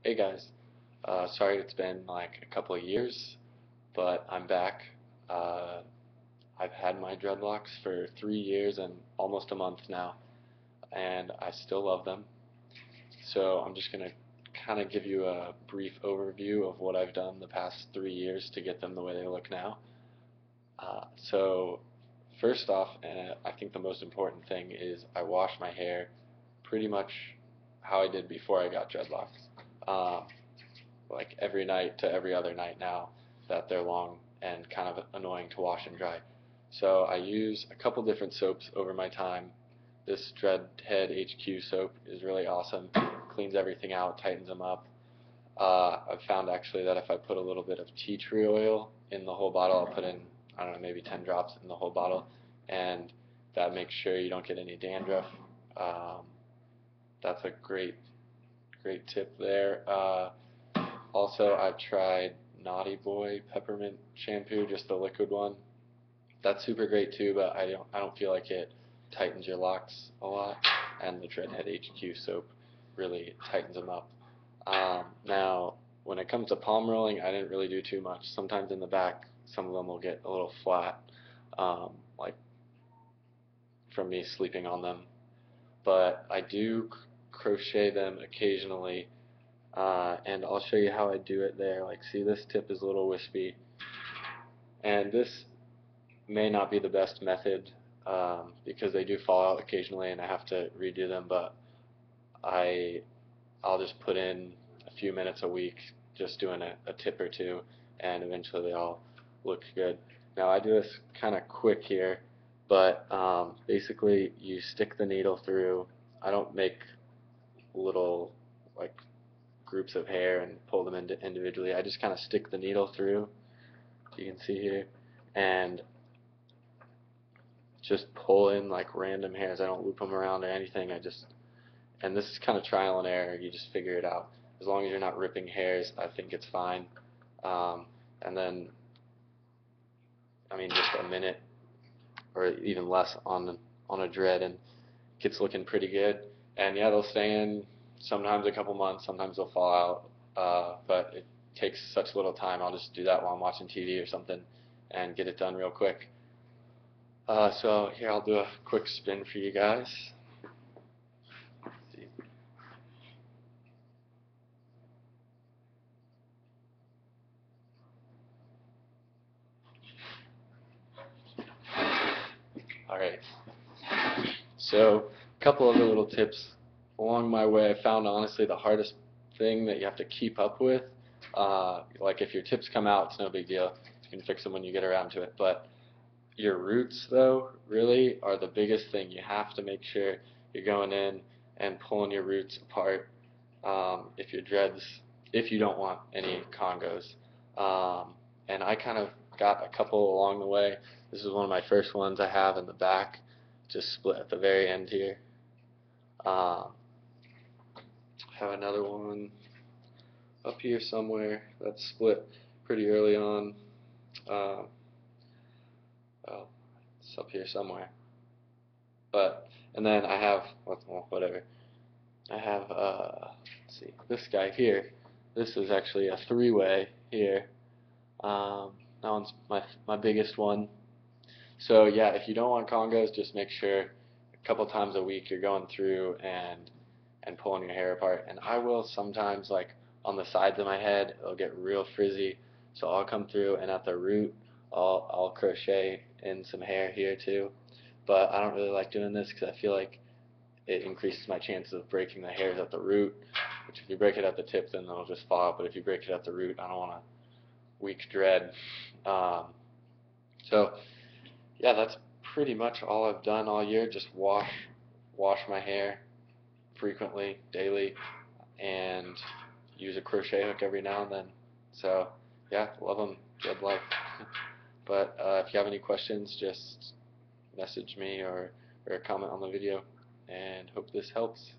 Hey guys, sorry it's been like a couple of years, but I'm back. Uh, I've had my dreadlocks for 3 years and almost a month now, and I still love them. So I'm just gonna kind of give you a brief overview of what I've done the past 3 years to get them the way they look now. So first off, and I think the most important thing is I wash my hair pretty much how I did before I got dreadlocks. Like every night to every other night now that they're long and kind of annoying to wash and dry. So I use a couple different soaps over my time. This Dreadhead HQ soap is really awesome. Cleans everything out, tightens them up. I've found actually that if I put a little bit of tea tree oil in the whole bottle, I'll put in, I don't know, maybe 10 drops in the whole bottle, and that makes sure you don't get any dandruff. That's a great tip there. Also, I've tried Knotty Boy peppermint shampoo, just the liquid one. That's super great too, but I don't feel like it tightens your locks a lot. And the Dreadhead HQ soap really tightens them up. Now, when it comes to palm rolling, I didn't really do too much. Sometimes in the back, some of them will get a little flat, like from me sleeping on them. But I do crochet them occasionally. And I'll show you how I do it there. Like, see, this tip is a little wispy, and this may not be the best method because they do fall out occasionally and I have to redo them, but I'll just put in a few minutes a week just doing a tip or two, and eventually they all look good. Now I do this kind of quick here, but basically you stick the needle through. I don't make little like groups of hair and pull them into individually. I just kind of stick the needle through, you can see here, and just pull in like random hairs. I don't loop them around or anything. And this is kind of trial and error. You just figure it out. As long as you're not ripping hairs, I think it's fine. And then, I mean, just a minute or even less on a dread, and it gets looking pretty good. And yeah, they'll stay in sometimes a couple months, sometimes they'll fall out, but it takes such little time. I'll just do that while I'm watching TV or something and get it done real quick. So here, I'll do a quick spin for you guys. See. Alright, so a couple other little tips along my way. I found honestly the hardest thing that you have to keep up with, like if your tips come out, it's no big deal. You can fix them when you get around to it. But your roots, though, really are the biggest thing. You have to make sure you're going in and pulling your roots apart if your dreads, if you don't want any congos. And I kind of got a couple along the way. This is one of my first ones I have in the back, just split at the very end here. I have another one up here somewhere that's split pretty early on. Well, it's up here somewhere. But, and then I have, well, whatever. I have, let's see, this guy here. This is actually a three-way here. That one's my biggest one. So yeah, if you don't want congos, just make sure a couple times a week you're going through and pulling your hair apart. And I will sometimes, like on the sides of my head, it'll get real frizzy. So I'll come through and at the root, I'll crochet in some hair here too. But I don't really like doing this because I feel like it increases my chances of breaking the hairs at the root. Which if you break it at the tip, then they'll just fall out. But if you break it at the root, I don't want a weak dread. So yeah, that's pretty much all I've done all year. Just wash my hair frequently, daily, and use a crochet hook every now and then. So yeah, love them, dread life. But if you have any questions, just message me or comment on the video, and hope this helps.